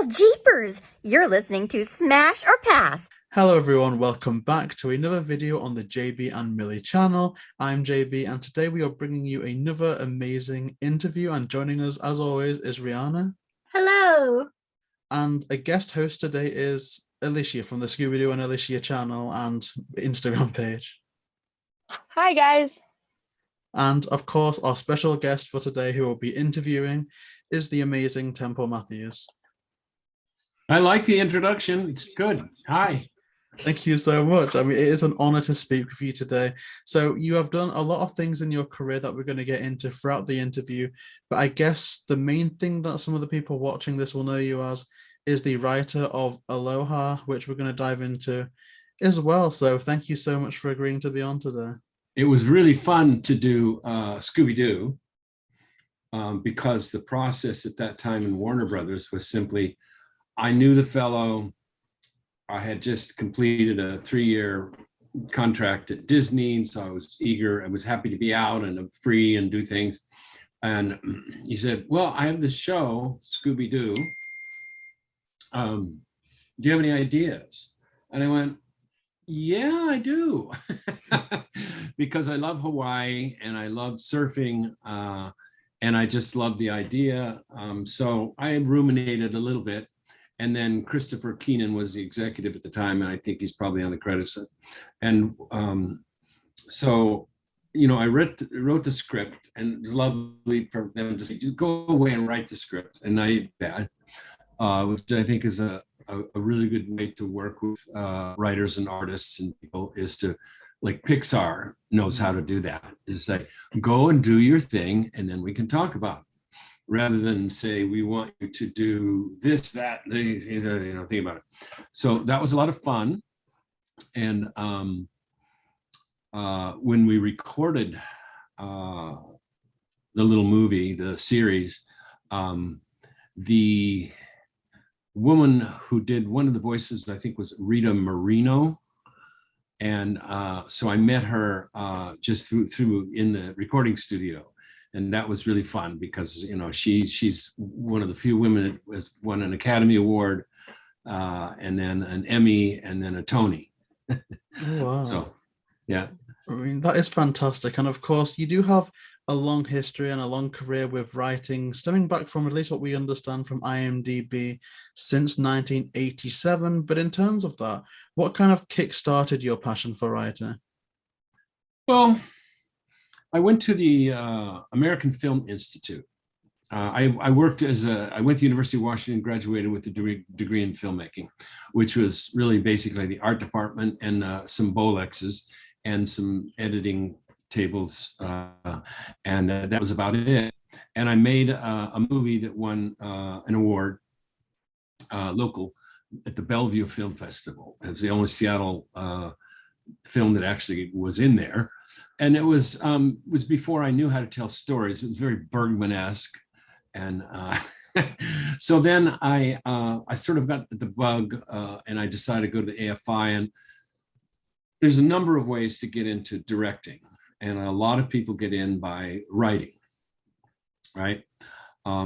Well, jeepers! You're listening to Smash or Pass. Hello everyone, welcome back to another video on the JayBee and Milly channel. I'm JayBee and today we are bringing you another amazing interview, and joining us as always is Rhianna. Hello! And a guest host today is Alycia from the Scooby-Doo and Alycia channel and Instagram page. Hi guys! And of course our special guest for today who will be interviewing is the amazing Temple Mathews. I like the introduction, it's good. Hi. Thank you so much. I mean, it is an honor to speak with you today. So you have done a lot of things in your career that we're going to get into throughout the interview. But I guess the main thing that some of the people watching this will know you as is the writer of Aloha, which we're going to dive into as well. So thank you so much for agreeing to be on today. It was really fun to do Scooby-Doo because the process at that time in Warner Brothers was simply, I knew the fellow. I had just completed a 3-year contract at Disney, so I was eager. I was happy to be out and free and do things. And he said, well, I have this show, Scooby-Doo. Do you have any ideas? And I went, yeah, I do. Because I love Hawaii and I love surfing and I just love the idea. So I had ruminated a little bit. And then Christopher Keenan was the executive at the time, and I think he's probably on the credits. And so, you know, I wrote the script, and it was lovely for them to say, go away and write the script. And I did that, which I think is a really good way to work with writers and artists and people, is to, like Pixar knows how to do that, is say, go and do your thing, and then we can talk about it. Rather than say, we want you to do this, that, you know, think about it. So that was a lot of fun. And when we recorded the little movie, the series, the woman who did one of the voices, I think, was Rita Moreno. And so I met her just through in the recording studio. And that was really fun because, you know, she's one of the few women that has won an Academy Award and then an Emmy and then a Tony. Oh, wow. So, yeah. I mean, that is fantastic. And of course, you do have a long history and a long career with writing, stemming back from, at least what we understand from IMDb, since 1987. But in terms of that, what kind of kick-started your passion for writing? Well, I went to the American Film Institute. I worked I went to University of Washington, graduated with a degree in filmmaking, which was really basically the art department and some Bolexes and some editing tables. And that was about it. And I made a movie that won an award local at the Bellevue Film Festival. It was the only Seattle film that actually was in there. And it was before I knew how to tell stories. It was very Bergman-esque. And so then I sort of got the bug and I decided to go to the AFI. And there's a number of ways to get into directing. And a lot of people get in by writing, right?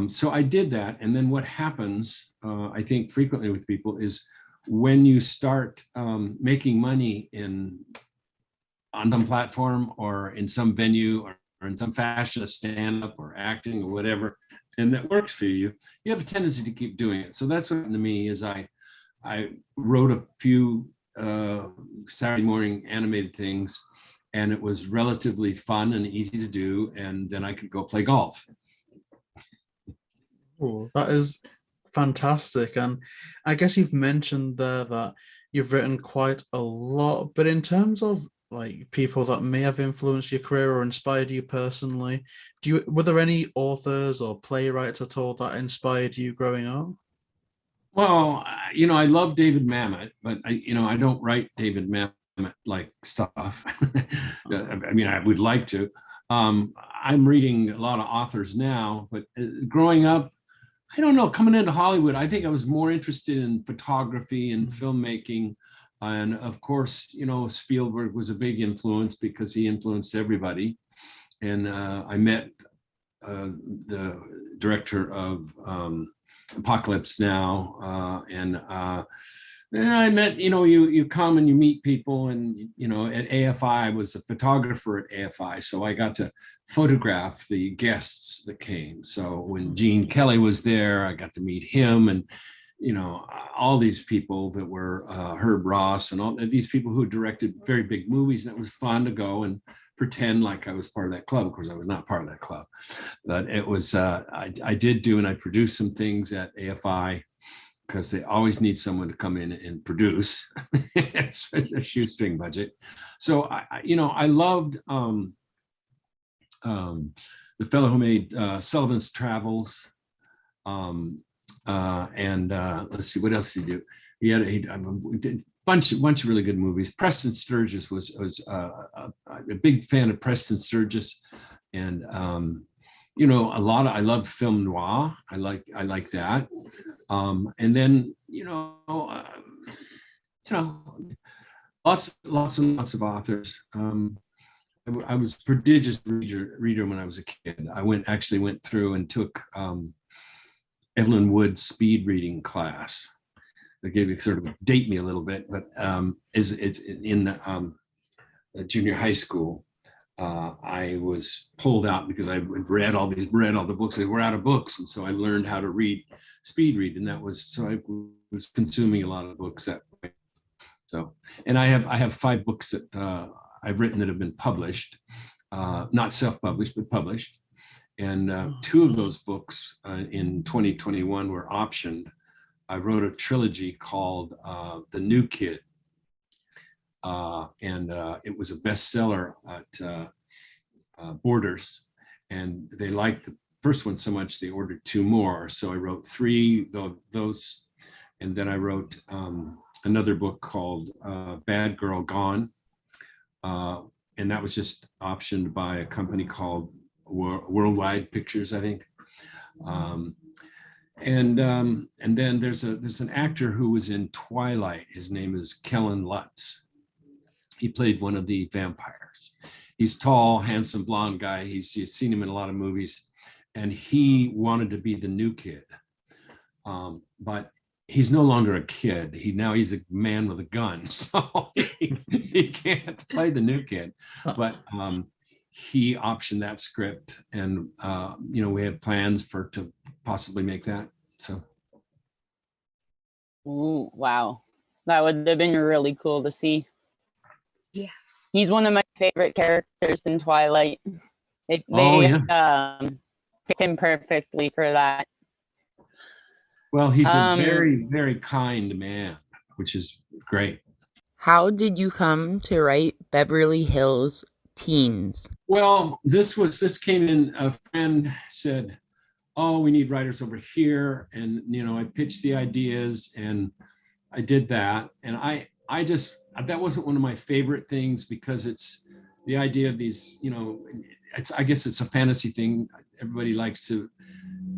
So I did that. And then what happens, I think frequently with people, is when you start making money on some platform or in some venue or in some fashion of stand-up or acting or whatever, and that works for you, you have a tendency to keep doing it. So that's what happened to me, is I wrote a few Saturday morning animated things, and it was relatively fun and easy to do, and then I could go play golf. Oh, that is fantastic. And I guess you've mentioned there that you've written quite a lot, but in terms of like people that may have influenced your career or inspired you personally, were there any authors or playwrights at all that inspired you growing up? Well, you know, I love David Mamet, but I don't write David Mamet like stuff. I mean, I would like to. I'm reading a lot of authors now, but growing up, I don't know, coming into Hollywood, I think I was more interested in photography and filmmaking. And of course, you know, Spielberg was a big influence because he influenced everybody. And I met the director of Apocalypse Now, and I met, you come and you meet people, and at AFI, I was a photographer at AFI, so I got to photograph the guests that came. So when Gene Kelly was there, I got to meet him, and all these people that were Herb Ross and all these people who directed very big movies, and it was fun to go and pretend like I was part of that club. Of course, I was not part of that club, but it was, I did do, and I produced some things at AFI because they always need someone to come in and produce. It's a shoestring budget. So, I loved the fellow who made Sullivan's Travels. Let's see, what else did he do? He did a bunch of really good movies. Preston Sturges was a big fan of Preston Sturges, and I love film noir. I like that. And then lots and lots of authors. I was a prodigious reader when I was a kid. I actually went through and took Evelyn Wood's speed reading class. They gave you sort of date me a little bit, but it's in the junior high school. I was pulled out because I read all the books. They were out of books, and so I learned how to speed read, and I was consuming a lot of books that way. So, and I have 5 books that I've written that have been published, not self-published but published, and 2 of those books in 2021 were optioned. I wrote a trilogy called The New Kid. And it was a bestseller at Borders, and they liked the first one so much they ordered 2 more. So I wrote 3 of those, and then I wrote another book called Bad Girl Gone, and that was just optioned by a company called Worldwide Pictures, I think. And then there's an actor who was in Twilight. His name is Kellen Lutz. He played one of the vampires. He's tall, handsome, blonde guy. You've seen him in a lot of movies, and he wanted to be the new kid. But he's no longer a kid. He's a man with a gun, so he can't play the new kid. But he optioned that script, and we had plans to possibly make that. So. Ooh, wow, that would have been really cool to see. Yeah. He's one of my favorite characters in Twilight. They picked him perfectly for that. Well, he's a very, very kind man, which is great. How did you come to write Beverly Hills Teens? Well, this came in, a friend said, oh, we need writers over here. And, I pitched the ideas, and I did that. And that wasn't one of my favorite things, because it's the idea of these, I guess it's a fantasy thing. Everybody likes to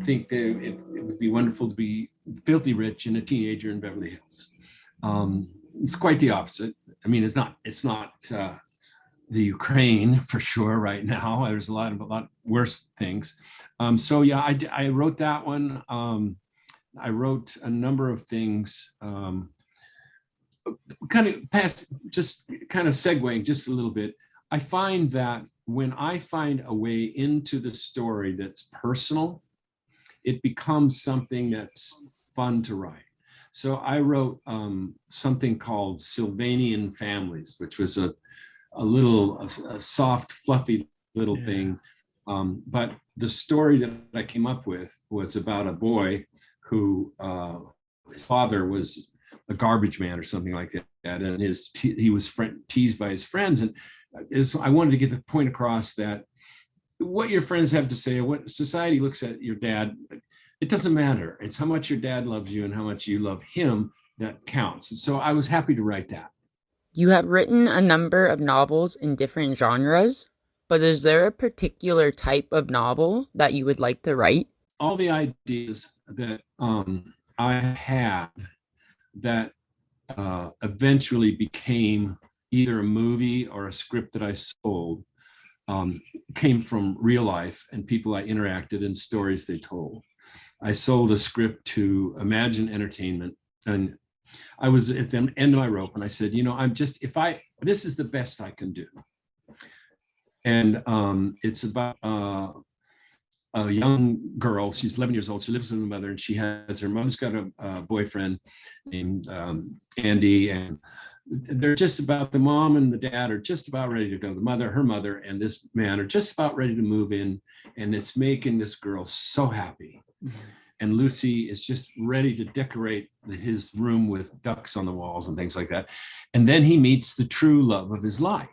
think that it would be wonderful to be filthy rich and a teenager in Beverly Hills. It's quite the opposite. I mean, it's not the Ukraine for sure right now. There's a lot worse things. So yeah, I wrote that one. I wrote a number of things. Kind of segueing just a little bit. I find that when I find a way into the story that's personal, it becomes something that's fun to write. So I wrote something called Sylvanian Families, which was a soft, fluffy little thing. But the story that I came up with was about a boy who his father was a garbage man or something like that, and he was teased by his friends, and I wanted to get the point across that what your friends have to say, what society looks at your dad, it doesn't matter. It's how much your dad loves you and how much you love him that counts. And so I was happy to write that. You have written a number of novels in different genres, but is there a particular type of novel that you would like to write? All the ideas that I had that eventually became either a movie or a script that I sold came from real life and people I interacted and stories they told. I sold a script to Imagine Entertainment, and I was at the end of my rope, and I said, you know, this is the best I can do. And it's about a young girl. She's 11 years old. She lives with her mother, and her mother's got a boyfriend named Andy, and they're just about, the mom and the dad are just about ready to go. Her mother and this man are just about ready to move in, and it's making this girl so happy. And Lucy is just ready to decorate his room with ducks on the walls and things like that. And then he meets the true love of his life.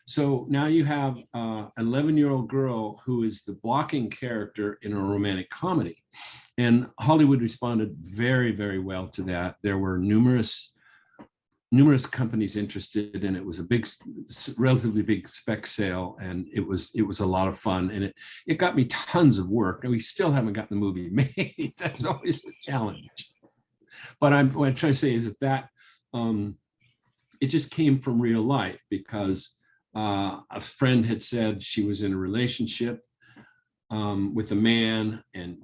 So now you have an 11-year-old girl who is the blocking character in a romantic comedy. And Hollywood responded very, very well to that. There were numerous companies interested, and it was a relatively big spec sale, and it was a lot of fun, and it got me tons of work, and we still haven't gotten the movie made. That's always a challenge. But what I'm trying to say is that it just came from real life, because a friend had said she was in a relationship with a man, and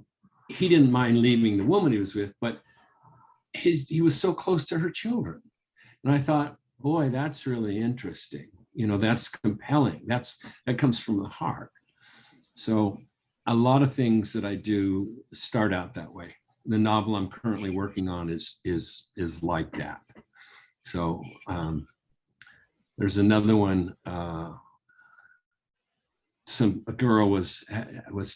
he didn't mind leaving the woman he was with, but he was so close to her children. And I thought, boy, that's really interesting. You know, that's compelling. That comes from the heart. So a lot of things that I do start out that way. The novel I'm currently working on is like that. So there's another one. A girl was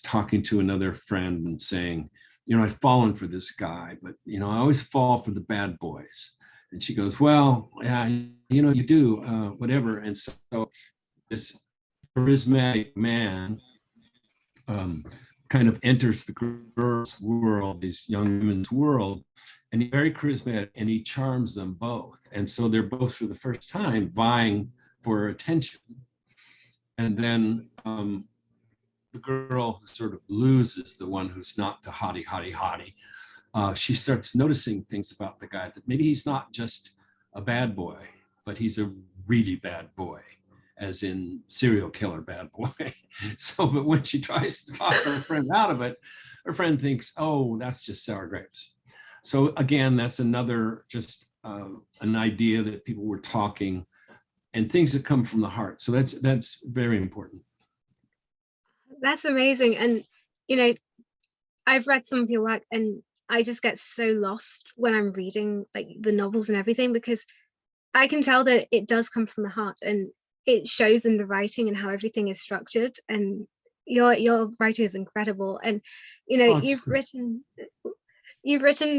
talking to another friend and saying, you know, I've fallen for this guy, but you know, I always fall for the bad boys. And she goes, well, yeah, you know, you do, whatever. And so this charismatic man kind of enters the girls' world, these young women's world, and he's very charismatic, and he charms them both. And so they're both, for the first time, vying for attention. And then the girl sort of loses, the one who's not the hottie, she starts noticing things about the guy, that maybe he's not just a bad boy, but he's a really bad boy, as in serial killer bad boy. So, but when she tries to talk her friend out of it, her friend thinks, oh, that's just sour grapes. So again, that's another just an idea that people were talking, and things that come from the heart. So that's very important. That's amazing. And, you know, I've read some of your work, and I just get so lost when I'm reading like the novels and everything, because I can tell that it does come from the heart, and it shows in the writing and how everything is structured. And your writing is incredible. And you know, you've written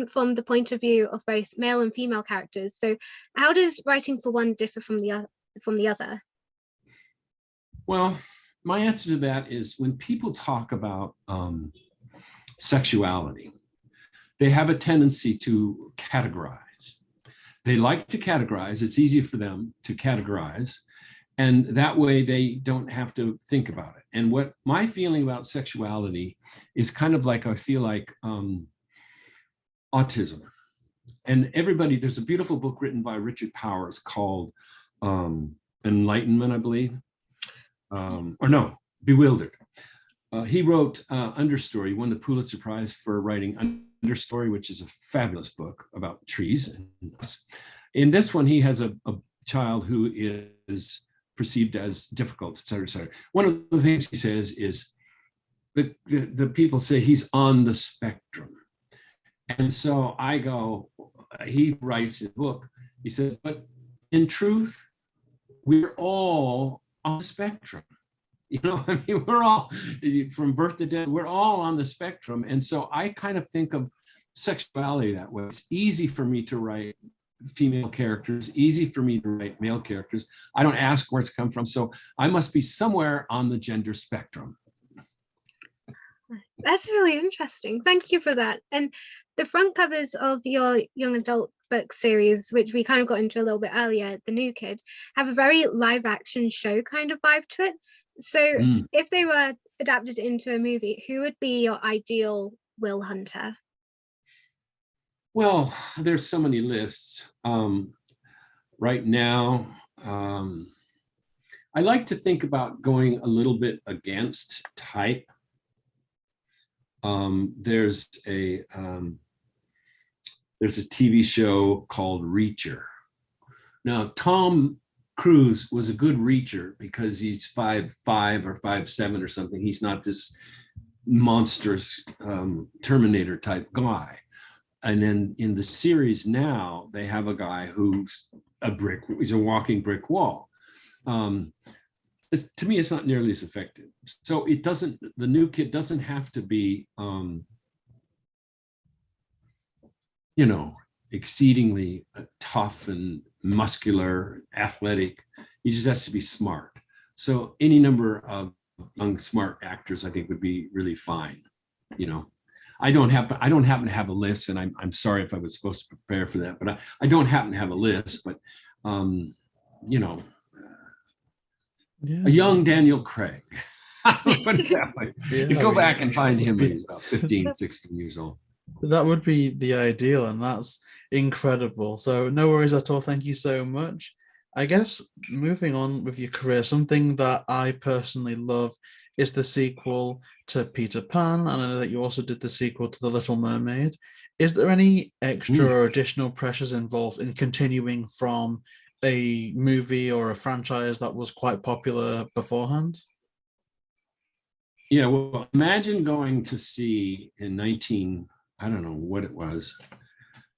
from the point of view of both male and female characters. So how does writing for one differ from the other? Well, my answer to that is, when people talk about sexuality, they have a tendency to categorize. They like to categorize. It's easy for them to categorize. And that way they don't have to think about it. And what my feeling about sexuality is kind of like, I feel like autism. And there's a beautiful book written by Richard Powers called Enlightenment, I believe. Bewildered. He wrote Understory. He won the Pulitzer Prize for writing Understory, which is a fabulous book about trees. In this one, he has a child who is perceived as difficult, et cetera, et cetera. One of the things he says is the people say he's on the spectrum. And so I go, he writes in the book, he said, but in truth, we're all on the spectrum. You know, I mean, we're all, from birth to death, we're all on the spectrum. And so I kind of think of sexuality that way. It's easy for me to write female characters, easy for me to write male characters. I don't ask where it's come from. So I must be somewhere on the gender spectrum. That's really interesting. Thank you for that. And the front covers of your young adult book series, which we kind of got into a little bit earlier, The New Kid, have a very live action show kind of vibe to it. So if they were adapted into a movie, who would be your ideal Will Hunter? Well, there's so many lists. Right now, I like to think about going a little bit against type. there's a TV show called Reacher. Now, Tom Cruise was a good reacher because he's 5'5" or 5'7" or something. He's not this monstrous Terminator type guy. And then in the series now, they have a guy who's he's a walking brick wall. To me, it's not nearly as effective. So the new kid doesn't have to be, exceedingly tough and muscular, athletic. He just has to be smart. So any number of young, smart actors, I think, would be really fine. I don't happen to have a list, and I'm sorry if I was supposed to prepare for that, but I don't happen to have a list. But a young Daniel Craig. Put it that way. Yeah, you go back and find him when he's about 15, 16 years old. That would be the ideal, and that's incredible. So no worries at all. Thank you so much. I guess moving on with your career, something that I personally love is the sequel to Peter Pan, and I know that you also did the sequel to The Little Mermaid. Is there any extra or additional pressures involved in continuing from a movie or a franchise that was quite popular beforehand? Yeah, well, imagine going to see in I don't know what it was,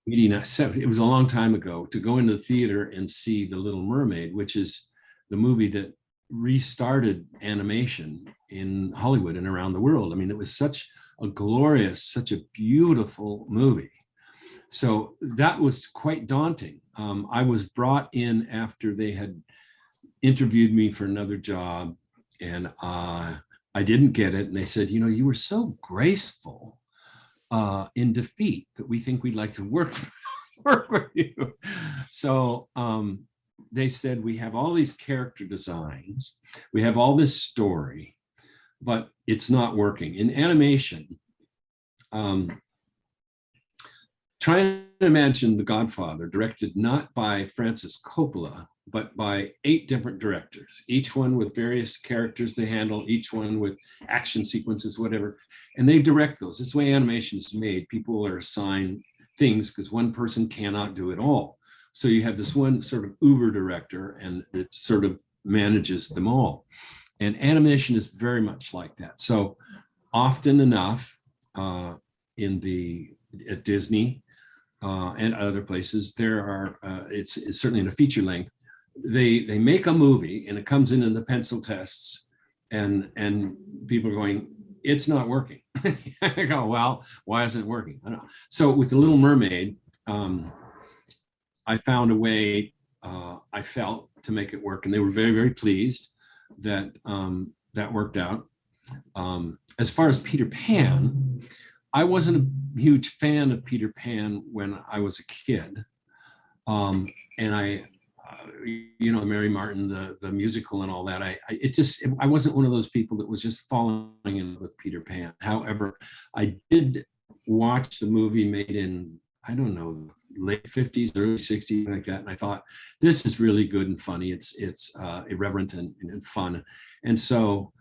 89, it was a long time ago, to go into the theater and see The Little Mermaid, which is the movie that restarted animation in Hollywood and around the world. I mean, it was such a glorious, such a beautiful movie. So that was quite daunting. I was brought in after they had interviewed me for another job, and I didn't get it. And they said, you were so graceful in defeat that we think we'd like to work with you. So they said, we have all these character designs, we have all this story, but it's not working. In animation, try and imagine The Godfather, directed not by Francis Coppola, but by 8 different directors, each one with various characters they handle, each one with action sequences, whatever. And they direct those. This way animation is made. People are assigned things because one person cannot do it all. So you have this one sort of uber director, and it sort of manages them all. And animation is very much like that. So often enough at Disney and other places, there are, it's certainly in a feature length, they make a movie and it comes in the pencil tests, and people are going, it's not working. I go, well, why isn't it working? I don't know. So with The Little Mermaid, I found a way, I felt, to make it work, and they were very, very pleased that that worked out. As far as Peter Pan, I wasn't a huge fan of Peter Pan when I was a kid, and Mary Martin, the musical and all that. I wasn't one of those people that was just falling in love with Peter Pan. However, I did watch the movie made in, I don't know, late 50s, early 60s, like that, and I thought, this is really good and funny. It's irreverent and fun, and so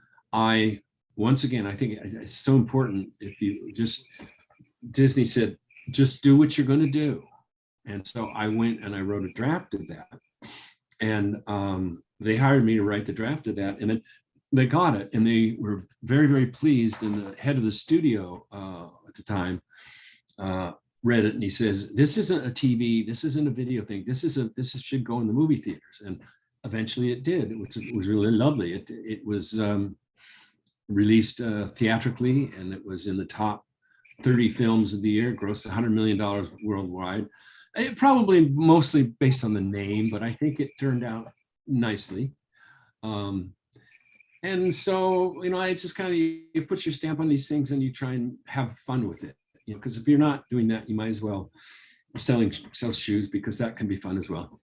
once again, I think it's so important. If you Disney said, just do what you're going to do. And so I went and I wrote a draft of that. And they hired me to write the draft of that. And then they got it. And they were very, very pleased. And the head of the studio at the time read it. And he says, this isn't a TV, this isn't a video thing. This should go in the movie theaters. And eventually it did. It was really lovely. It was released theatrically, and it was in the top 30 films of the year, grossed $100 million worldwide. It probably mostly based on the name, but I think it turned out nicely. And so, it's just kind of, you put your stamp on these things and you try and have fun with it, because if you're not doing that, you might as well sell shoes, because that can be fun as well.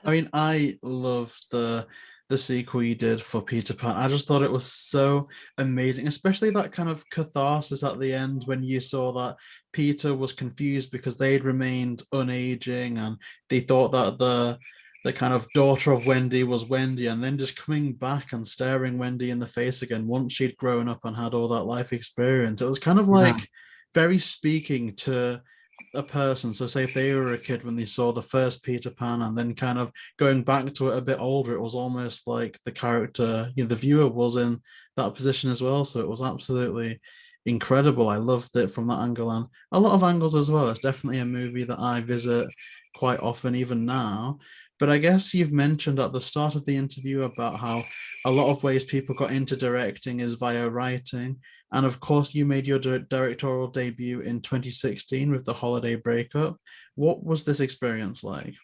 I mean, I love the sequel you did for Peter Pan. I just thought it was so amazing, especially that kind of catharsis at the end when you saw that Peter was confused because they'd remained unaging, and they thought that the kind of daughter of Wendy was Wendy, and then just coming back and staring Wendy in the face again once she'd grown up and had all that life experience. It was kind of like very speaking to a person. So say if they were a kid when they saw the first Peter Pan and then kind of going back to it a bit older, it was almost like the character, the viewer was in that position as well. So it was absolutely incredible. I loved it from that angle and a lot of angles as well. It's definitely a movie that I visit quite often, even now. But I guess you've mentioned at the start of the interview about how a lot of ways people got into directing is via writing. And of course, you made your directorial debut in 2016 with The Holiday Breakup. What was this experience like?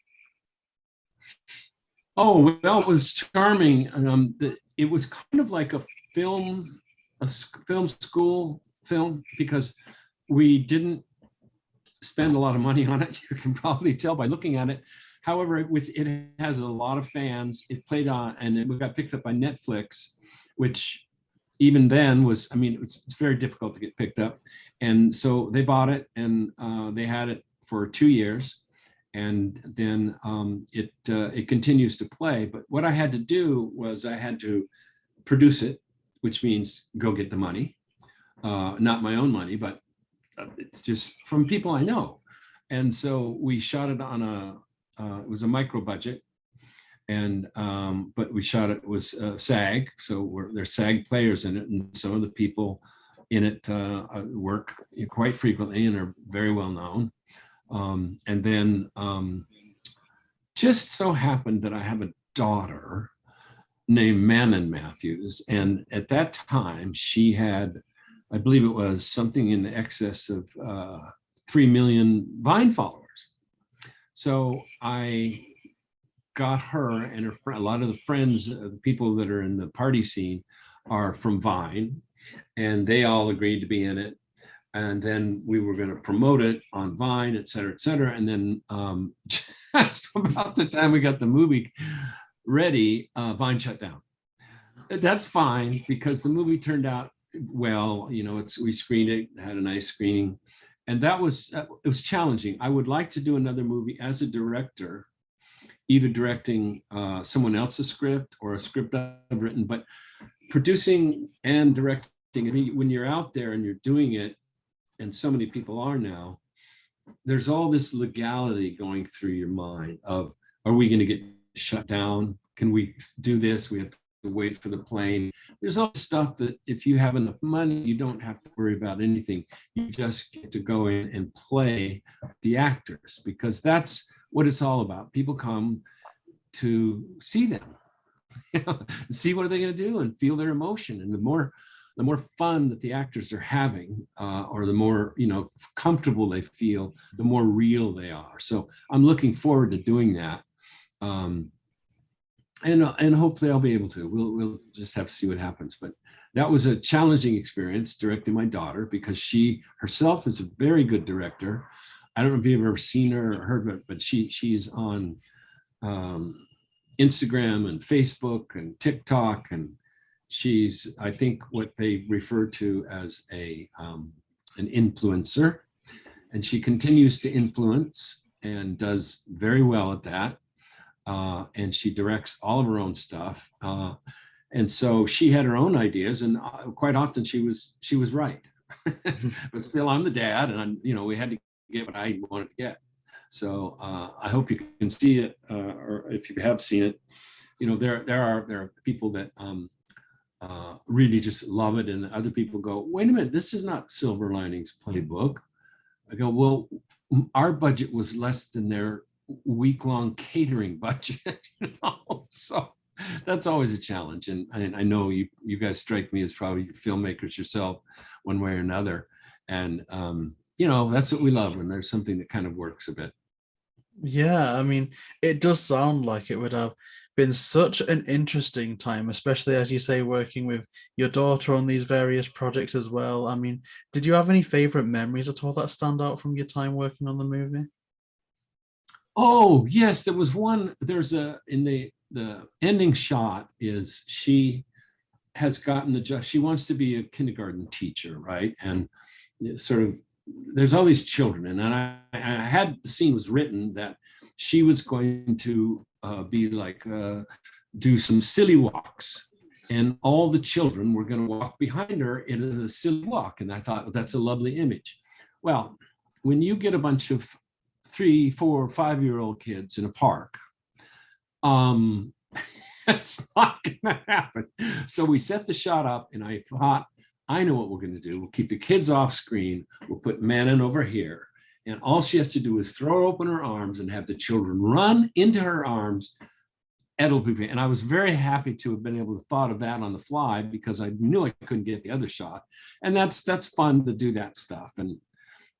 Oh, well, it was charming. It was kind of like a film school film, because we didn't spend a lot of money on it. You can probably tell by looking at it. However, it has a lot of fans. It played on, and it got picked up by Netflix, which even then was, it's very difficult to get picked up. And so they bought it, and they had it for 2 years. And then it continues to play. But what I had to do was I had to produce it, which means go get the money. Not my own money, but it's just from people I know. And so we shot it on it was a micro budget, and but we shot it was SAG, so there's SAG players in it, and some of the people in it work quite frequently and are very well known. And then just so happened that I have a daughter named Mathews, and at that time she had, I believe it was something in the excess of 3 million Vine followers. So I got her and her friend, a lot of the friends, the people that are in the party scene are from Vine, and they all agreed to be in it. And then we were going to promote it on Vine, et cetera, et cetera. And then just about the time we got the movie ready, Vine shut down. That's fine, because the movie turned out well. We screened it, had a nice screening. And that was, it was challenging. I would like to do another movie as a director, either directing someone else's script or a script I've written, but producing and directing, when you're out there and you're doing it, and so many people are now, there's all this legality going through your mind of, are we going to get shut down? Can we do this? We have to wait for the plane. There's all this stuff that if you have enough money, you don't have to worry about anything. You just get to go in and play the actors, because that's what it's all about. People come to see them, see what are they going to do and feel their emotion. And the more fun that the actors are having, or the more comfortable they feel, the more real they are. So I'm looking forward to doing that, and hopefully I'll be able to. We'll just have to see what happens. But that was a challenging experience directing my daughter, because she herself is a very good director. I don't know if you've ever seen her or heard of it, but she's on Instagram and Facebook and TikTok, and she's, I think, what they refer to as an influencer, and she continues to influence and does very well at that. And she directs all of her own stuff. And so she had her own ideas, and quite often she was right. But still, I'm the dad, and we had to get what I wanted to get. So I hope you can see it, or if you have seen it, there are people that really just love it, and other people go, wait a minute, this is not Silver Linings Playbook. I go, well, our budget was less than their week-long catering budget. So that's always a challenge. And I know you guys strike me as probably filmmakers yourself, one way or another. And that's what we love, when there's something that kind of works a bit. Yeah, it does sound like it would have been such an interesting time, especially, as you say, working with your daughter on these various projects as well. Did you have any favorite memories at all that stand out from your time working on the movie? Oh, yes, there was one. There's in the ending shot is she has gotten the job. She wants to be a kindergarten teacher, right? And sort of there's all these children, and I had, the scene was written that she was going to be like, do some silly walks, and all the children were going to walk behind her in a silly walk. And I thought, well, that's a lovely image. Well, when you get a bunch of 3, 4, 5-year-old kids in a park, it's not going to happen. So we set the shot up, and I thought, I know what we're going to do. We'll keep the kids off screen. We'll put Manon over here. And all she has to do is throw open her arms and have the children run into her arms. It'll be, and I was very happy to have been able to thought of that on the fly, because I knew I couldn't get the other shot. And that's fun to do that stuff. And,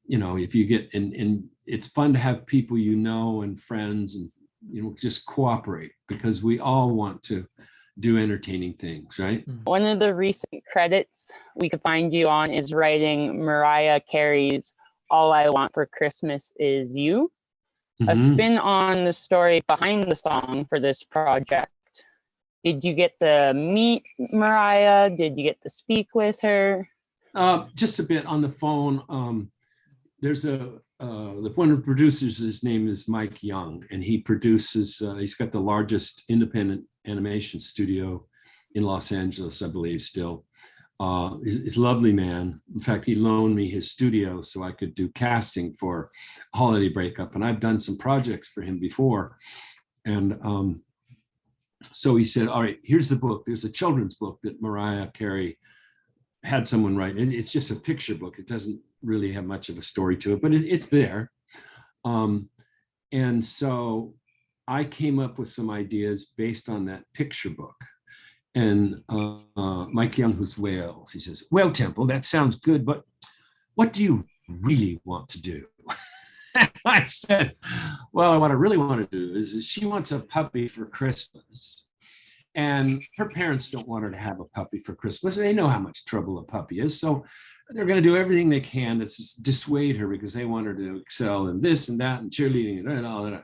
you know, if you get, and it's fun to have people, you know, and friends, and, you know, just cooperate, because we all want to do entertaining things, right? One of the recent credits we could find you on is writing Mariah Carey's All I Want for Christmas Is You, a spin on the story behind the song for this project. Did you get to meet Mariah? Did you get to speak with her? Just a bit on the phone. There's one of the producers, his name is Mike Young, and he produces, he's got the largest independent animation studio in Los Angeles, I believe, still. He's a lovely man. In fact, he loaned me his studio so I could do casting for Holiday Breakup, and I've done some projects for him before. And so he said, all right, here's the book. There's a children's book that Mariah Carey had someone write, and it's just a picture book. It doesn't really have much of a story to it, but it's there. And so I came up with some ideas based on that picture book. And Mike Young, who's Wales, he says, well, Temple, that sounds good, but what do you really want to do? I said, well, what I really want to do is she wants a puppy for Christmas. And her parents don't want her to have a puppy for Christmas. They know how much trouble a puppy is. So they're going to do everything they can to dissuade her, because they want her to excel in this and that and cheerleading and all that.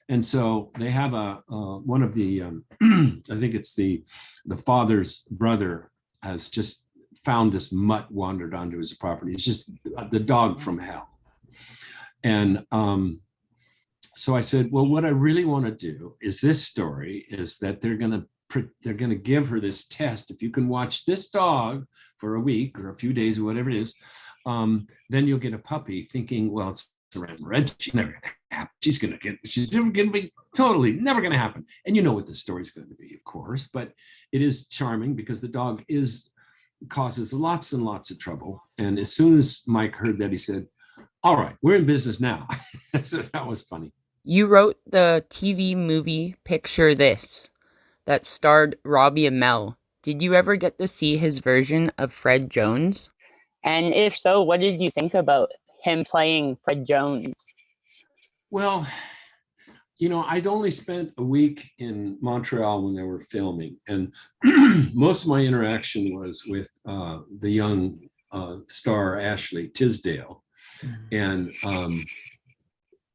And so they have one of the, I think it's the father's brother has just found this mutt wandered onto his property. It's just the dog from hell. And so I said, well, what I really want to do is this story is that they're going to give her this test. If you can watch this dog for a week or a few days or whatever it is, then you'll get a puppy, thinking, well, it's around red. She's never going to happen. She's never going to be, totally never going to happen. And you know what the story's going to be, of course, but it is charming because the dog causes lots and lots of trouble. And as soon as Mike heard that, he said, all right, we're in business now. So that was funny. You wrote the TV movie Picture This that starred Robbie Amell. Did you ever get to see his version of Fred Jones? And if so, what did you think about him playing Fred Jones? Well, you know, I'd only spent a week in Montreal when they were filming, and most of my interaction was with the young star Ashley Tisdale. And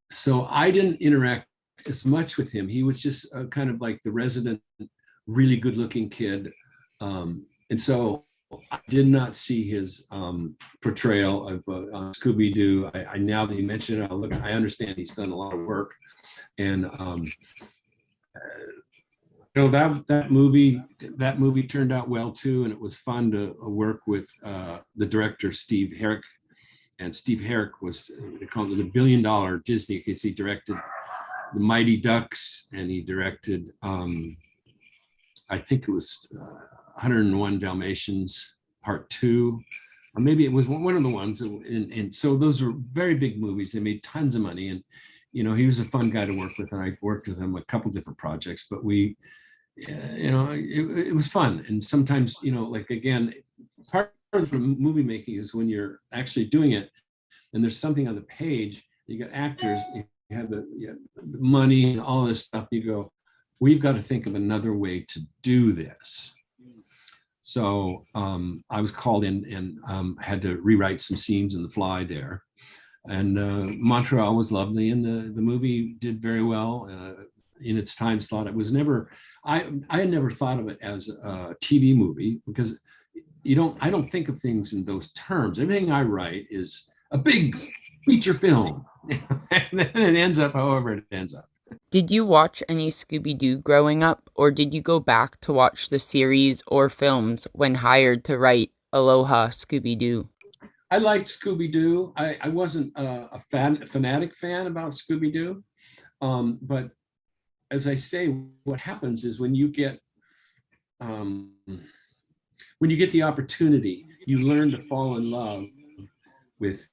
so I didn't interact as much with him. He was just kind of like the resident, really good looking kid. And so I did not see his portrayal of Scooby-Doo. I now that you mention it, I understand he's done a lot of work. And you know, that movie turned out well too. And it was fun to work with the director, Steve Herrick. And Steve Herrick was, they called it the $1 billion Disney, because he directed The Mighty Ducks, and he directed, I think it was 101 Dalmatians Part 2, or maybe it was one of the ones. And so those were very big movies. They made tons of money. And, you know, he was a fun guy to work with. And I worked with him a couple different projects, but we, you know, it was fun. And sometimes, you know, like, again, part of the movie making is when you're actually doing it and there's something on the page, you got actors, you have the money and all this stuff, you go, we've got to think of another way to do this. So I was called in and had to rewrite some scenes in the fly there. And Montreal was lovely, and the movie did very well in its time slot. It was never, I had never thought of it as a TV movie, because I don't think of things in those terms. Everything I write is a big feature film. And then it ends up however it ends up. Did you watch any Scooby-Doo growing up, or did you go back to watch the series or films when hired to write Aloha Scooby-Doo? I liked Scooby-Doo. I wasn't a fanatic fan about Scooby-Doo. But as I say, what happens is when you get the opportunity, you learn to fall in love with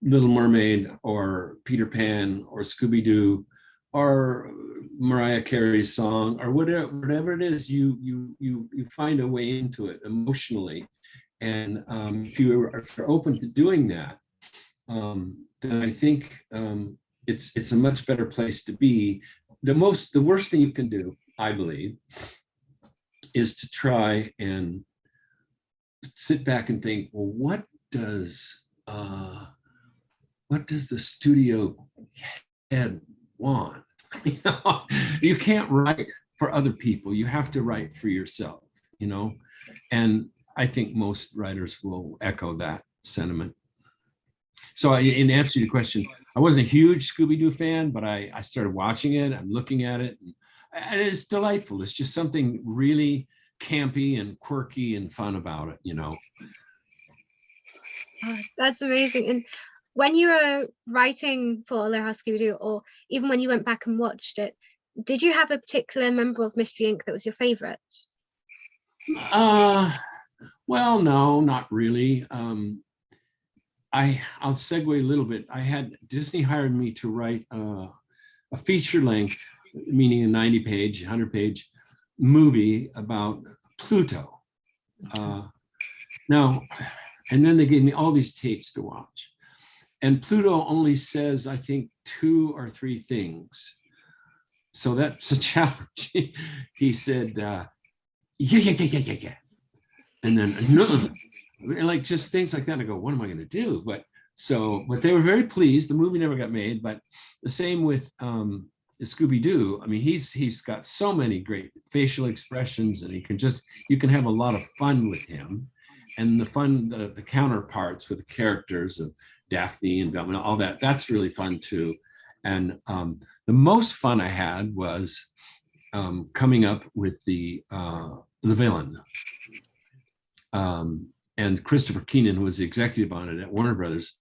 Little Mermaid or Peter Pan or Scooby-Doo or Mariah Carey's song or whatever it is, you find a way into it emotionally. And if you're open to doing that, then I think it's a much better place to be. The worst thing you can do, I believe, is to try and sit back and think, well, what does the studio head want? You can't write for other people. You have to write for yourself, and I think most writers will echo that sentiment. So in answer to your question, I wasn't a huge Scooby-Doo fan, but I started watching it. I'm looking at it, and it's delightful. It's just something really campy and quirky and fun about it, Oh, that's amazing. And when you were writing for Aloha Scooby-Doo, or even when you went back and watched it, did you have a particular member of Mystery Inc. that was your favorite? Well, no, not really. I'll segue a little bit. Disney hired me to write a feature length, meaning a 90-page, 100-page movie about Pluto. Now, and then they gave me all these tapes to watch. And Pluto only says, I think, 2 or 3 things. So that's a challenge. He said, yeah. And then, no, like just things like that. I go, what am I going to do? But they were very pleased. The movie never got made, but the same with Scooby-Doo. I mean, he's got so many great facial expressions, and you can have a lot of fun with him. And the counterparts with the characters of Daphne and Velma, all that's really fun too. And the most fun I had was coming up with the villain. And Christopher Keenan, who was the executive on it at Warner Brothers,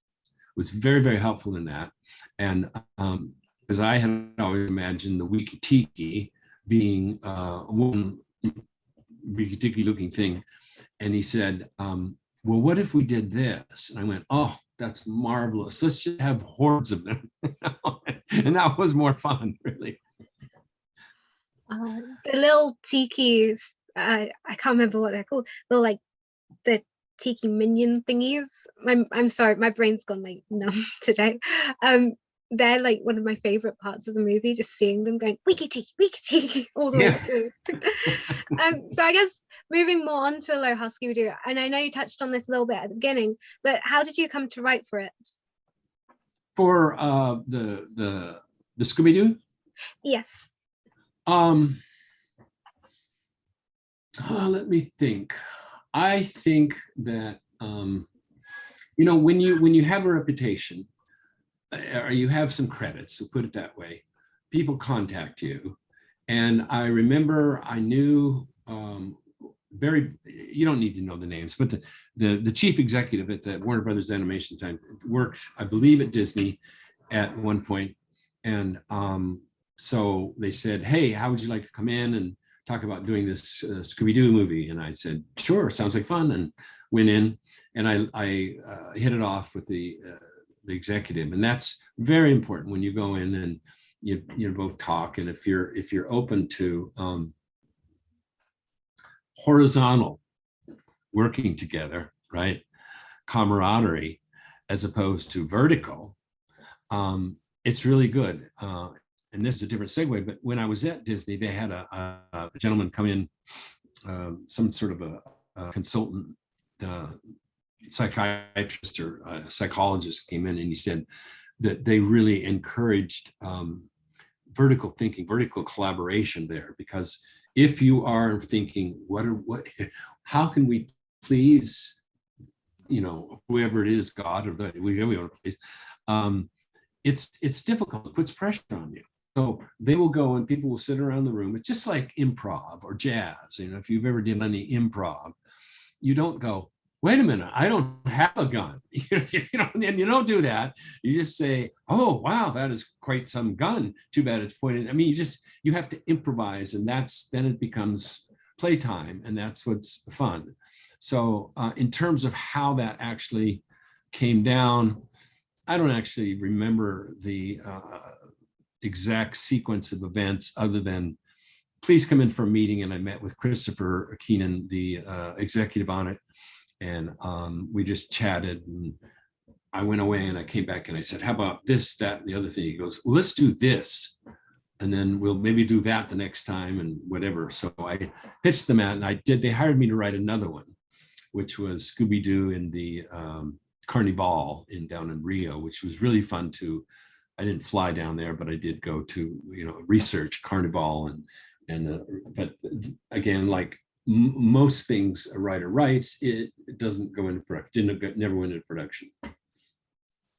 was very, very helpful in that. And because I had always imagined the Wiki-Tiki being one Wiki-Tiki looking thing. And he said, well, what if we did this? And I went, oh, that's marvelous. Let's just have hordes of them. And that was more fun, really. The little tikis, I can't remember what they're called. They're like the tiki minion thingies. I'm sorry, my brain's gone like numb today. They're like one of my favorite parts of the movie, just seeing them going wiki tiki all the way through. So I guess moving more on to Aloha Scooby-Doo, and I know you touched on this a little bit at the beginning, but how did you come to write for it? For the Scooby-Doo? Yes. Let me think. I think that when you have a reputation, or you have some credits, so put it that way, people contact you. And I remember I knew you don't need to know the names, but the chief executive at the Warner Brothers Animation time worked, I believe, at Disney at one point. And so they said, hey, how would you like to come in and talk about doing this Scooby-Doo movie? And I said, sure, sounds like fun, and went in, and I hit it off with the executive. And that's very important when you go in and you both talk. And if you're open to horizontal working together, right, camaraderie, as opposed to vertical, it's really good. And this is a different segue, but when I was at Disney, they had a gentleman come in, some sort of a consultant, psychiatrist or a psychologist came in, and he said that they really encouraged vertical thinking, vertical collaboration there, because if you are thinking, how can we please whoever it is, God or whoever you want to please, it's difficult. It puts pressure on you. So they will go and people will sit around the room. It's just like improv or jazz. If you've ever done any improv, you don't go, wait a minute, I don't have a gun. And you don't do that. You just say, oh, wow, that is quite some gun. Too bad it's pointed. I mean, you have to improvise, and then it becomes playtime, and that's what's fun. So in terms of how that actually came down, I don't actually remember the exact sequence of events other than please come in for a meeting. And I met with Christopher Keenan, the executive on it. And we just chatted, and I went away and I came back and I said, how about this, that, and the other thing? He goes, well, let's do this. And then we'll maybe do that the next time and whatever. So I pitched them out, and they hired me to write another one, which was Scooby-Doo in the Carnival down in Rio, which was really fun to. I didn't fly down there, but I did go to research Carnival but again, like most things a writer writes, it doesn't go into production. Never went into production.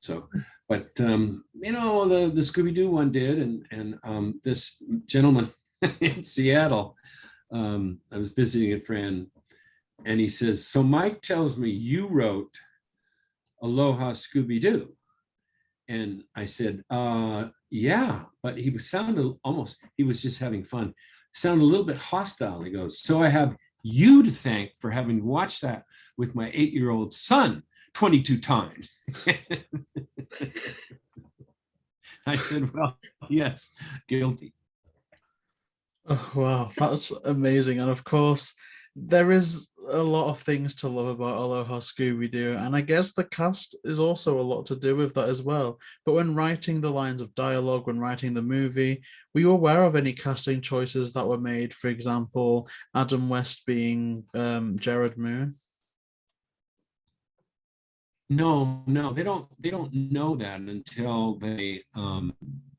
So, but the Scooby-Doo one did, and this gentleman in Seattle, I was visiting a friend, and he says, so Mike tells me you wrote Aloha Scooby-Doo. And I said, yeah, but he was just having fun. Sounded a little bit hostile. And he goes, so I have you to thank for having watched that with my 8-year-old son 22 times. I said, well, yes, guilty. Oh, wow, that's amazing. And of course, there is a lot of things to love about Aloha Scooby-Doo, and I guess the cast is also a lot to do with that as well. But when writing the lines of dialogue, when writing the movie, were you aware of any casting choices that were made? For example, Adam West being Jared Moon? No, they don't know that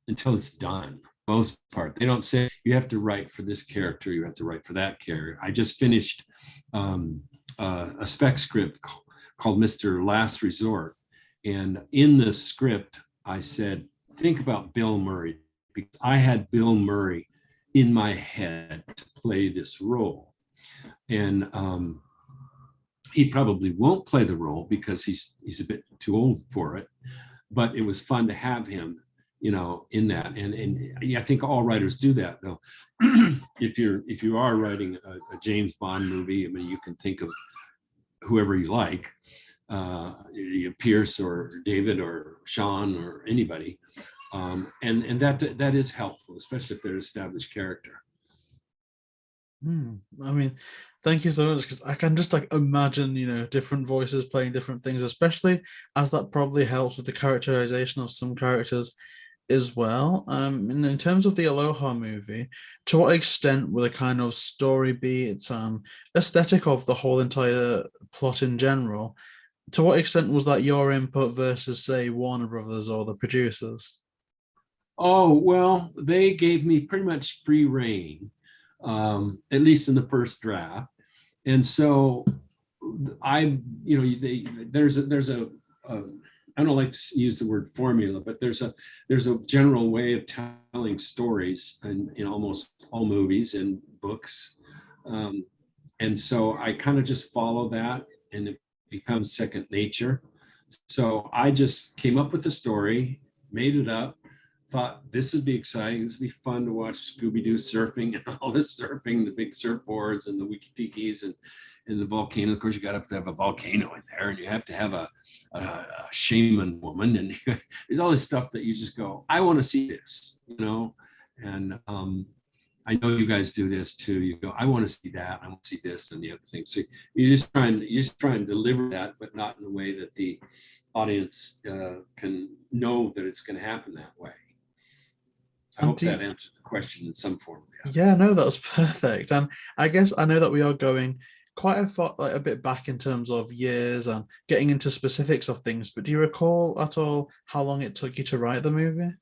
until it's done. Most part, they don't say you have to write for this character, you have to write for that character. I just finished a spec script called Mr. Last Resort, and in the script I said, think about Bill Murray, because I had Bill Murray in my head to play this role, and he probably won't play the role because he's a bit too old for it, but it was fun to have him in that. And I think all writers do that, though. If you are writing a James Bond movie, I mean, you can think of whoever you like, Pierce or David or Sean or anybody, and that is helpful, especially if they're an established character. I mean, thank you so much, because I can just imagine different voices playing different things, especially as that probably helps with the characterization of some characters as well. And in terms of the Aloha movie, to what extent will the kind of story beats and aesthetic of the whole entire plot in general, to what extent was that your input versus, say, Warner Brothers or the producers? Oh, well, they gave me pretty much free reign, at least in the first draft. And so there's a I don't like to use the word formula, but there's a general way of telling stories in almost all movies and books. And so I kind of just follow that, and it becomes second nature. So I just came up with the story, made it up, thought this would be exciting. This would be fun to watch Scooby-Doo surfing and all this surfing, the big surfboards and the wiki-tikis and the volcano. Of course, you got to have a volcano in there, and you have to have a shaman woman, and there's all this stuff that you just go, I want to see this, and I know you guys do this too. You go, I want to see that, I want to see this and the other thing. So you just try and deliver that, but not in a way that the audience can know that it's going to happen that way. I hope that answered the question in some form. Yeah, no, that was perfect. And I guess I know that we are going quite a bit back in terms of years and getting into specifics of things, but do you recall at all how long it took you to write the movie?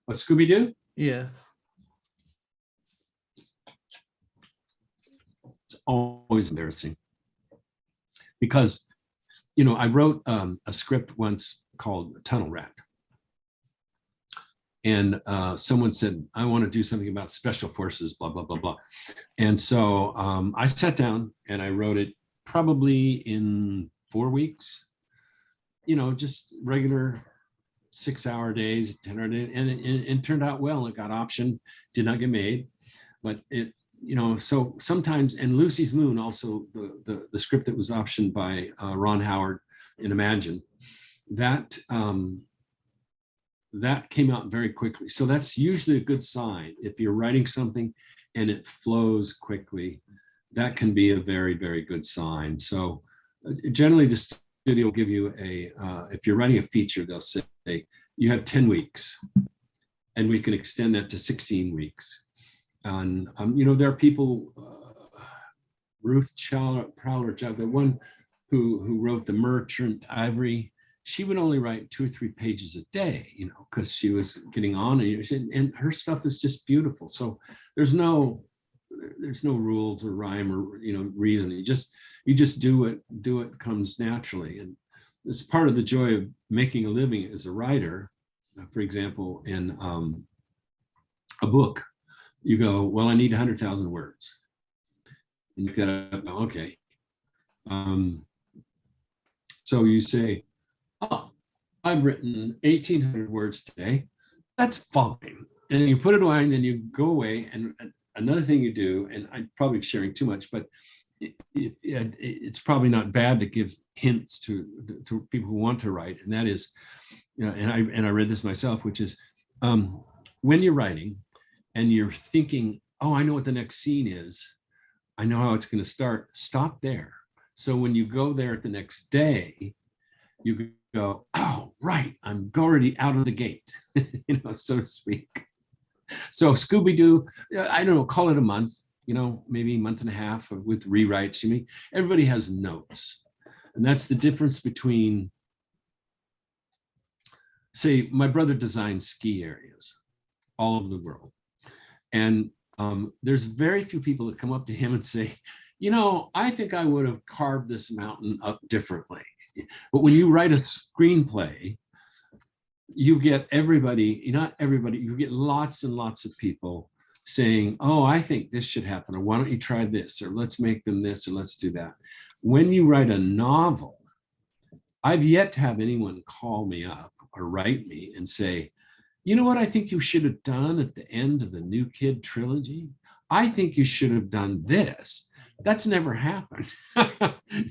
What, Scooby-Doo? Yeah. It's always embarrassing because I wrote a script once called Tunnel Rat. And someone said, I want to do something about special forces, blah, blah, blah, blah. And so I sat down and I wrote it probably in 4 weeks, just regular 6-hour days, 10-hour days, and it turned out well. It got optioned, did not get made, but it, so sometimes, and Lucy's Moon, also the script that was optioned by Ron Howard in Imagine, that came out very quickly. So that's usually a good sign. If you're writing something and it flows quickly, that can be a very, very good sign. So generally the studio will give you if you're writing a feature, they'll say, you have 10 weeks and we can extend that to 16 weeks. And, there are people, Ruth Prowler, the one who wrote The Merchant Ivory, she would only write 2 or 3 pages a day, because she was getting on, and her stuff is just beautiful. So there's no rules or rhyme or reason. You just do it comes naturally, and it's part of the joy of making a living as a writer. For example, in a book, you go, well, I need 100,000 words, and you get up. Okay, so you say, oh, I've written 1,800 words today. That's fine. And you put it away, and then you go away. And another thing you do, and I'm probably sharing too much, but it's probably not bad to give hints to people who want to write. And that is, and I read this myself, which is when you're writing and you're thinking, oh, I know what the next scene is. I know how it's going to start. Stop there. So when you go there the next day, you go, oh, right, I'm already out of the gate, so to speak. So Scooby-Doo, I don't know, call it a month, maybe a month and a half with rewrites. Everybody has notes. And that's the difference between, say, my brother designs ski areas all over the world. And there's very few people that come up to him and say, I think I would have carved this mountain up differently. But when you write a screenplay, you get not everybody, you get lots and lots of people saying, oh, I think this should happen, or why don't you try this, or let's make them this, or let's do that. When you write a novel, I've yet to have anyone call me up or write me and say, you know what I think you should have done at the end of the New Kid trilogy? I think you should have done this. That's never happened.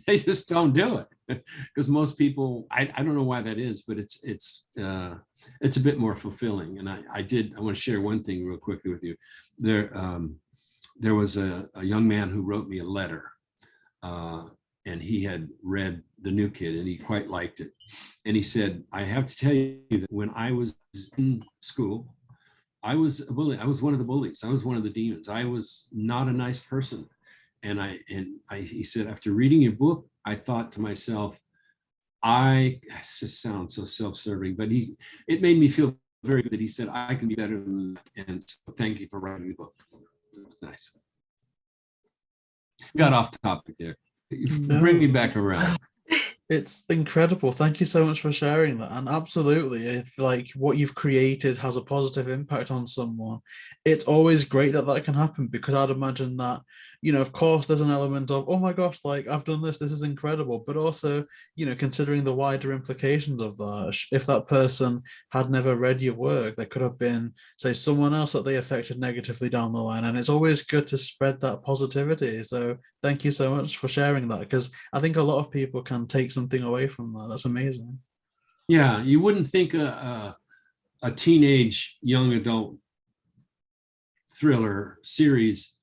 They just don't do it, because most people, I don't know why that is, but it's a bit more fulfilling. And I want to share one thing real quickly with you. There was a young man who wrote me a letter, and he had read The New Kid and he quite liked it. And he said, I have to tell you that when I was in school, I was a bully. I was one of the bullies. I was one of the demons. I was not a nice person. And he said, after reading your book, I thought to myself, this sounds so self-serving, but it made me feel very good that he said, I can be better than that. And so thank you for writing the book. It was nice. Got off topic there. No. Bring me back around. It's incredible. Thank you so much for sharing that. And absolutely, if like what you've created has a positive impact on someone, it's always great that can happen, because I'd imagine that, of course, there's an element of, oh my gosh, like I've done this is incredible. But also, considering the wider implications of that, if that person had never read your work, there could have been, say, someone else that they affected negatively down the line. And it's always good to spread that positivity. So thank you so much for sharing that, because I think a lot of people can take something away from that. That's amazing. Yeah, you wouldn't think a teenage young adult thriller series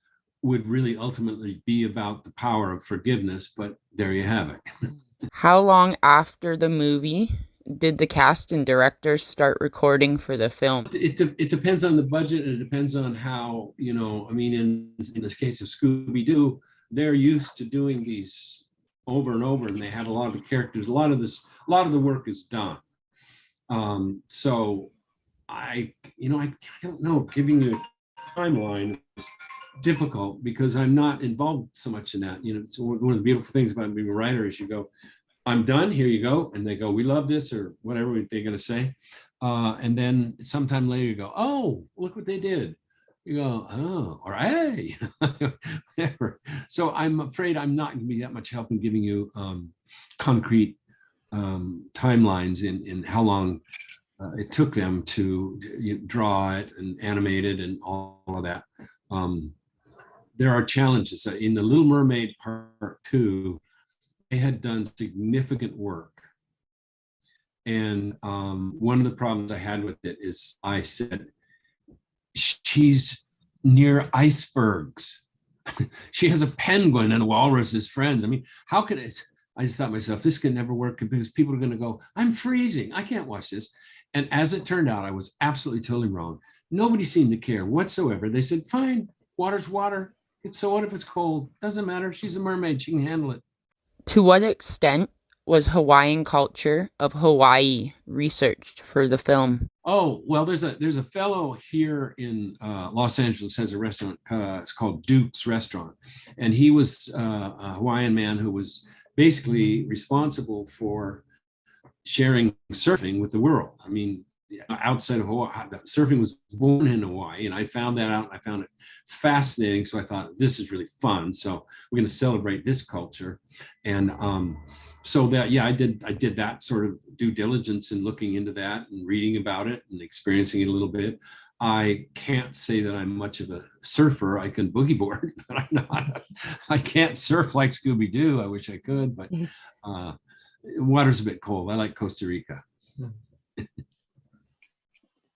would really ultimately be about the power of forgiveness, but there you have it. How long after the movie did the cast and directors start recording for the film? It depends on the budget, and it depends on how, in this case of Scooby-Doo, they're used to doing these over and over, and they had a lot of the characters. A lot of the work is done. So I don't know, giving you a timeline is difficult because I'm not involved so much in that. It's one of the beautiful things about being a writer is you go, I'm done, here you go. And they go, we love this, or whatever they're going to say. And then sometime later you go, oh, look what they did. You go, oh, or hey, whatever. So I'm afraid I'm not going to be that much help in giving you concrete timelines in how long it took them to draw it and animate it and all of that. There are challenges. In The Little Mermaid Part 2, they had done significant work. And one of the problems I had with it is I said, she's near icebergs. She has a penguin and a walrus as friends. I mean, how could it? I just thought to myself, this could never work because people are going to go, I'm freezing, I can't watch this. And as it turned out, I was absolutely totally wrong. Nobody seemed to care whatsoever. They said, fine, water's water. So what if it's cold? Doesn't matter. She's a mermaid. She can handle it. To what extent was Hawaiian culture of Hawaii researched for the film? Oh, well, there's a fellow here in Los Angeles has a restaurant. It's called Duke's Restaurant. And he was a Hawaiian man who was basically responsible for sharing surfing with the world. I mean, outside of Hawaii, surfing was born in Hawaii, and I found that out. I found it fascinating, so I thought this is really fun. So we're going to celebrate this culture, and so that I did that sort of due diligence in looking into that and reading about it and experiencing it a little bit. I can't say that I'm much of a surfer. I can boogie board, but I'm not. I can't surf like Scooby-Doo. I wish I could, but water's a bit cold. I like Costa Rica.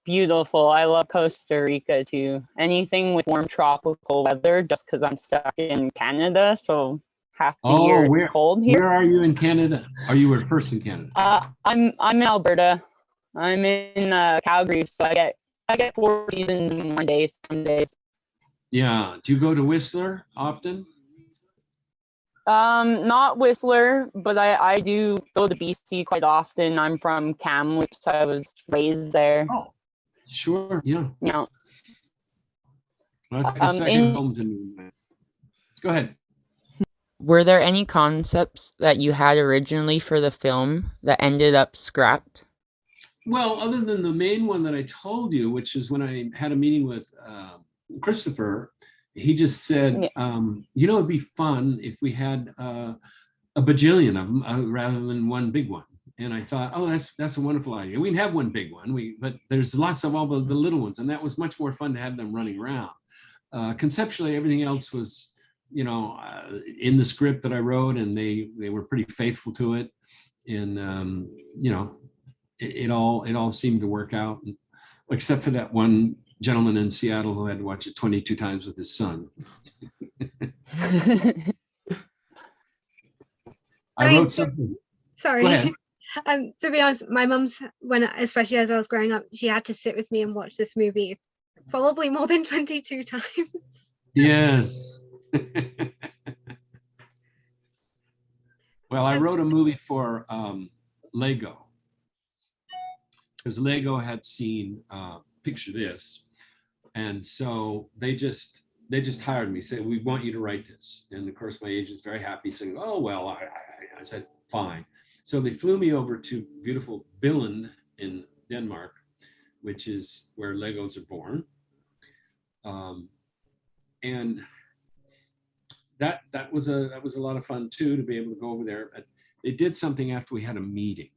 Beautiful. I love Costa Rica too. Anything with warm tropical weather, just because I'm stuck in Canada, so half the year it's cold here. Where are you in Canada? Are you first in Canada? I'm in Alberta. I'm in Calgary, so I get 4 seasons in one day some days. Yeah. Do you go to Whistler often? Not Whistler, but I do go to BC quite often. I'm from Kamloops, so I was raised there. Oh, sure. Yeah. Yeah. Well, that's a second home to me. Go ahead. Were there any concepts that you had originally for the film that ended up scrapped? Well, other than the main one that I told you, which is when I had a meeting with Christopher, he just said, it'd be fun if we had a bajillion of them rather than one big one. And I thought, oh, that's a wonderful idea. We can have one big one, but there's lots of all the little ones, and that was much more fun to have them running around. Conceptually, everything else was, in the script that I wrote, and they were pretty faithful to it. And it all seemed to work out, except for that one gentleman in Seattle who had to watch it 22 times with his son. I wrote something. Sorry. Go ahead. To be honest, my mum's, especially as I was growing up, she had to sit with me and watch this movie probably more than 22 times. Yes. Well, I wrote a movie for Lego, because Lego had seen Picture This, and so they just hired me, said, we want you to write this. And of course my agent's very happy, saying, oh well, I said fine. So they flew me over to beautiful Billund in Denmark, which is where Legos are born, and that was a lot of fun too, to be able to go over there. They did something after we had a meeting.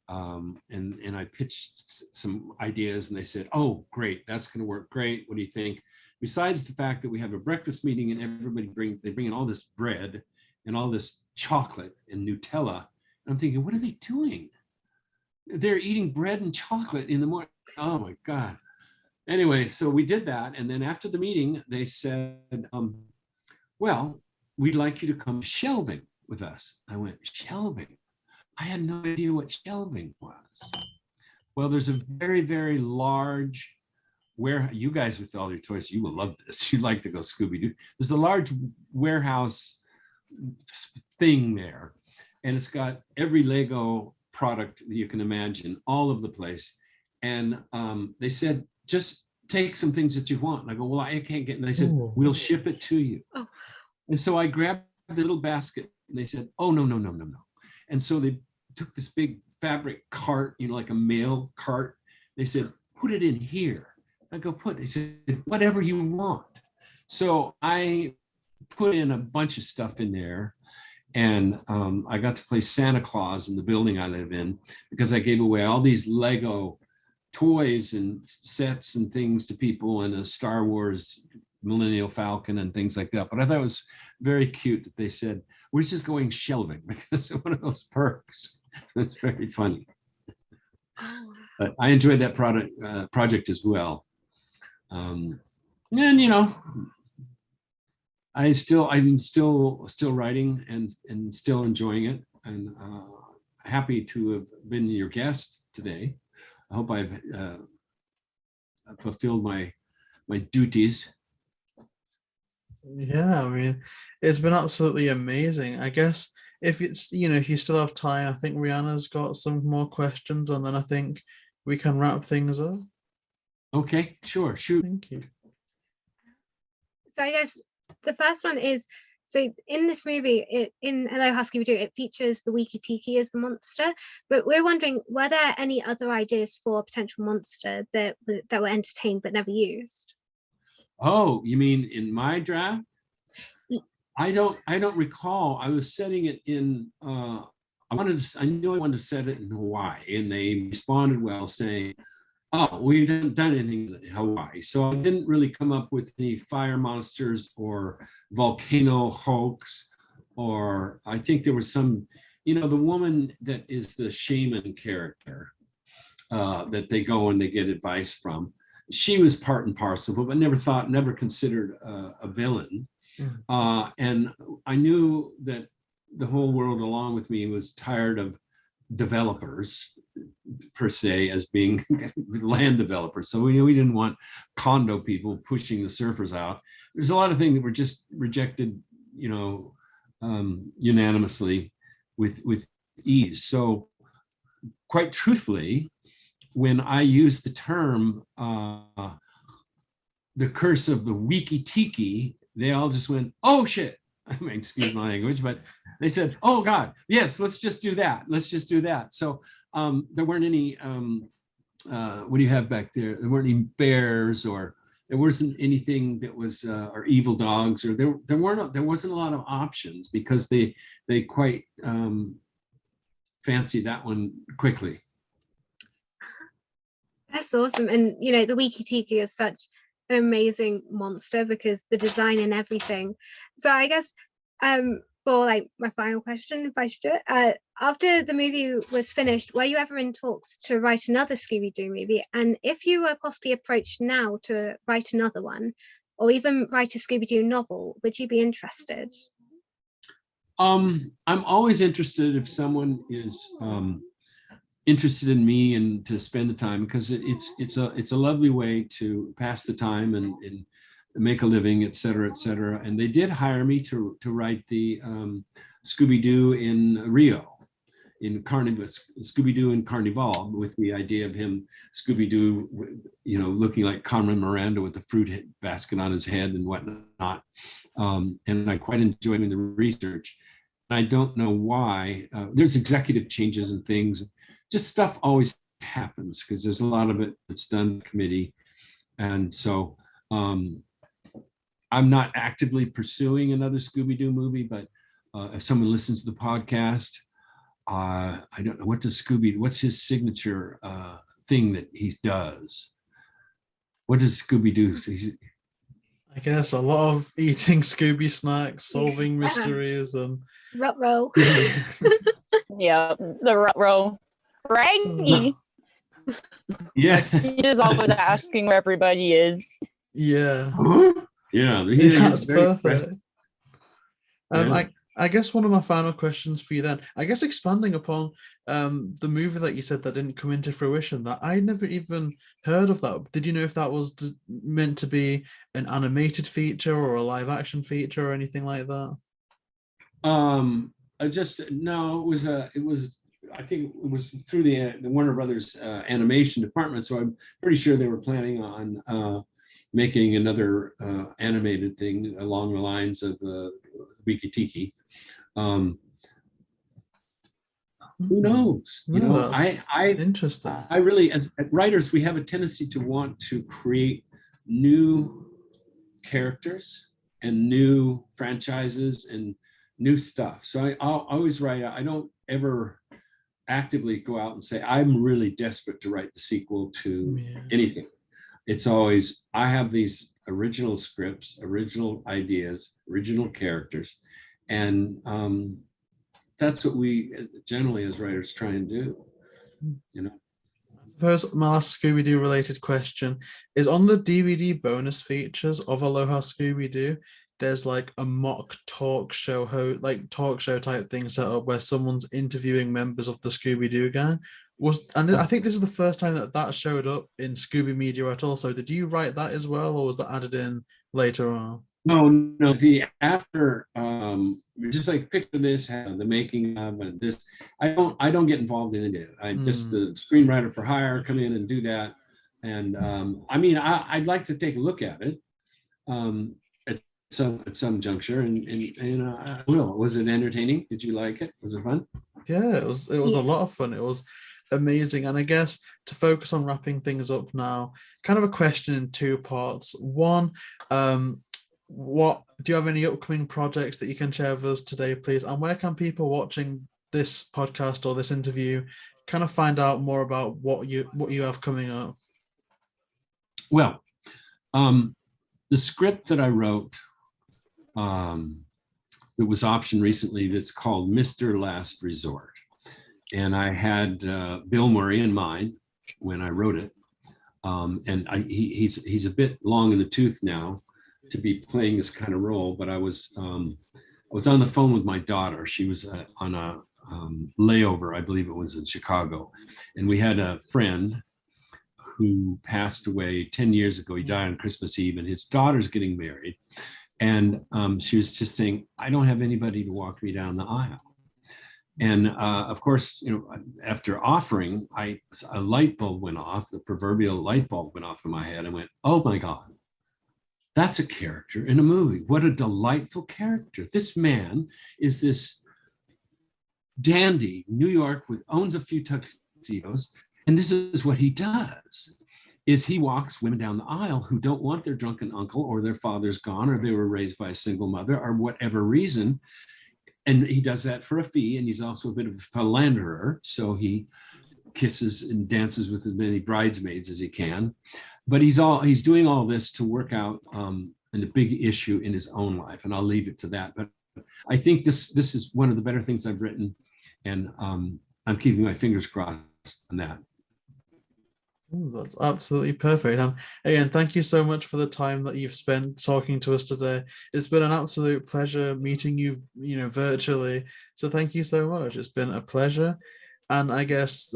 And I pitched some ideas, and they said, oh, great, that's going to work great. What do you think? Besides the fact that we have a breakfast meeting and everybody bring in all this bread and all this chocolate and Nutella. And I'm thinking, what are they doing? They're eating bread and chocolate in the morning. Oh my God. Anyway, so we did that. And then after the meeting, they said, well, we'd like you to come shelving with us. I went, shelving? I had no idea what shelving was. Well, there's a very, very large warehouse. You guys with all your toys, you will love this. You'd like to go Scooby-Doo. There's a large warehouse thing there, and it's got every Lego product that you can imagine, all over the place. And they said, just take some things that you want. And I go, well, I can't get. And they said, we'll ship it to you. Oh. And so I grabbed the little basket, and they said, oh, no. And so they took this big fabric cart, like a mail cart. They said, put it in here. I go, they said, whatever you want. So I put in a bunch of stuff in there. And I got to play Santa Claus in the building I live in, because I gave away all these Lego toys and sets and things to people, and a Star Wars Millennial Falcon and things like that. But I thought it was very cute that they said, we're just going shelving, because it's one of those perks. It's very funny. But I enjoyed that project as well. And I'm still writing and still enjoying it, and happy to have been your guest today. I hope I've fulfilled my duties. Yeah, I mean, it's been absolutely amazing. I guess if it's, if you still have time, I think Rhianna's got some more questions, and then I think we can wrap things up. Okay, sure, shoot. Thank you. So I guess the first one is, so in this movie, in Aloha Scooby-Doo, it features the Wiki Tiki as the monster, but we're wondering, were there any other ideas for a potential monster that were entertained but never used? Oh, you mean in my draft? I don't recall. I was setting it in, I knew I wanted to set it in Hawaii, and they responded well saying, oh, we haven't done anything in Hawaii. So I didn't really come up with any fire monsters or volcano hoax, or I think there was some, the woman that is the shaman character that they go and they get advice from. She was part and parcel, but never considered a villain. And I knew that the whole world along with me was tired of developers per se, as being land developers. So we didn't want condo people pushing the surfers out. There's a lot of things that were just rejected, unanimously with ease. So quite truthfully, when I used the term the curse of the Wiki Tiki, they all just went, oh shit. I mean, excuse my language, but they said, oh God, yes, let's just do that. Let's just do that. So there weren't any, what do you have back there? There weren't any bears, or there wasn't anything that was, or evil dogs, or there wasn't a lot of options, because they quite fancied that one quickly. That's awesome. And, the Wiki Tiki is such an amazing monster, because the design and everything. So I guess for my final question, if I should do it, after the movie was finished, were you ever in talks to write another Scooby-Doo movie? And if you were possibly approached now to write another one, or even write a Scooby-Doo novel, would you be interested? I'm always interested if someone is interested in me and to spend the time, because it's a lovely way to pass the time and make a living, et cetera, et cetera. And they did hire me to write the Scooby-Doo in Rio, in Carnival, Scooby-Doo in Carnival, with the idea of him, Scooby-Doo, looking like Carmen Miranda with the fruit basket on his head and whatnot. And I quite enjoyed doing the research. I don't know why. There's executive changes and things. Just stuff always happens, because there's a lot of it that's done by committee. And so I'm not actively pursuing another Scooby-Doo movie, but if someone listens to the podcast, I don't know, what's his signature thing that he does? What does Scooby-Doo? I guess a lot of eating Scooby snacks, solving mysteries, and Ruh-roh. Yeah, the Ruh-roh. Raggy. Yeah. He is always asking where everybody is. Yeah. Yeah, That's perfect. Yeah. I guess one of my final questions for you then, I guess expanding upon the movie that you said that didn't come into fruition, that I never even heard of that. Did you know if that was meant to be an animated feature or a live action feature or anything like that? I think it was through the Warner Brothers animation department. So I'm pretty sure they were planning on making another animated thing along the lines of Wiki Tiki. Who knows? You No, know, that's I interesting. I really, as writers, we have a tendency to want to create new characters and new franchises and new stuff. So I'll always write. I don't ever actively go out and say I'm really desperate to write the sequel to Yeah. anything. It's always I have these original scripts, original ideas, original characters, and that's what we generally as writers try and do. You know. First, my last Scooby-Doo related question is on the DVD bonus features of Aloha Scooby-Doo. There's like a mock talk show talk show type thing set up where someone's interviewing members of the Scooby-Doo gang. I think this is the first time that showed up in Scooby Media at all. So did you write that as well, or was that added in later on? No. The after, just like picture this, the making of, and this. I don't get involved in it. I just the screenwriter for hire come in and do that. And I mean, I'd like to take a look at it at some juncture, and I will. Was it entertaining? Did you like it? Was it fun? Yeah, it was a lot of fun. It was amazing. And I guess to focus on wrapping things up now, kind of a question in two parts. One, what do you have any upcoming projects that you can share with us today, please? And where can people watching this podcast or this interview kind of find out more about what you have coming up? Well, the script that I wrote that was optioned recently, that's called Mr. Last Resort. And I had Bill Murray in mind when I wrote it. And he's a bit long in the tooth now to be playing this kind of role, but I was on the phone with my daughter. She was on a layover, I believe it was in Chicago. And we had a friend who passed away 10 years ago. He died on Christmas Eve, and his daughter's getting married. And she was just saying, I don't have anybody to walk me down the aisle. And of course, after offering, a light bulb went off, the proverbial light bulb went off in my head. I went, oh my God, that's a character in a movie. What a delightful character. This man is this dandy, New York, owns a few tuxedos. And this is what he does, is he walks women down the aisle who don't want their drunken uncle, or their father's gone, or they were raised by a single mother, or whatever reason. And he does that for a fee. And he's also a bit of a philanderer. So he kisses and dances with as many bridesmaids as he can. But he's doing all this to work out a big issue in his own life. And I'll leave it to that. But I think this is one of the better things I've written. And I'm keeping my fingers crossed on that. That's absolutely perfect. And again, thank you so much for the time that you've spent talking to us today. It's been an absolute pleasure meeting you, virtually. So thank you so much. It's been a pleasure. And I guess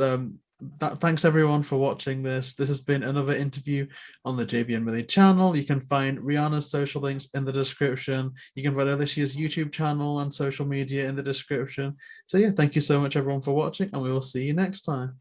thanks everyone for watching this. This has been another interview on the JayBee Milly channel. You can find Rhianna's social links in the description. You can find Alicia's YouTube channel and social media in the description. So yeah, thank you so much everyone for watching, and we will see you next time.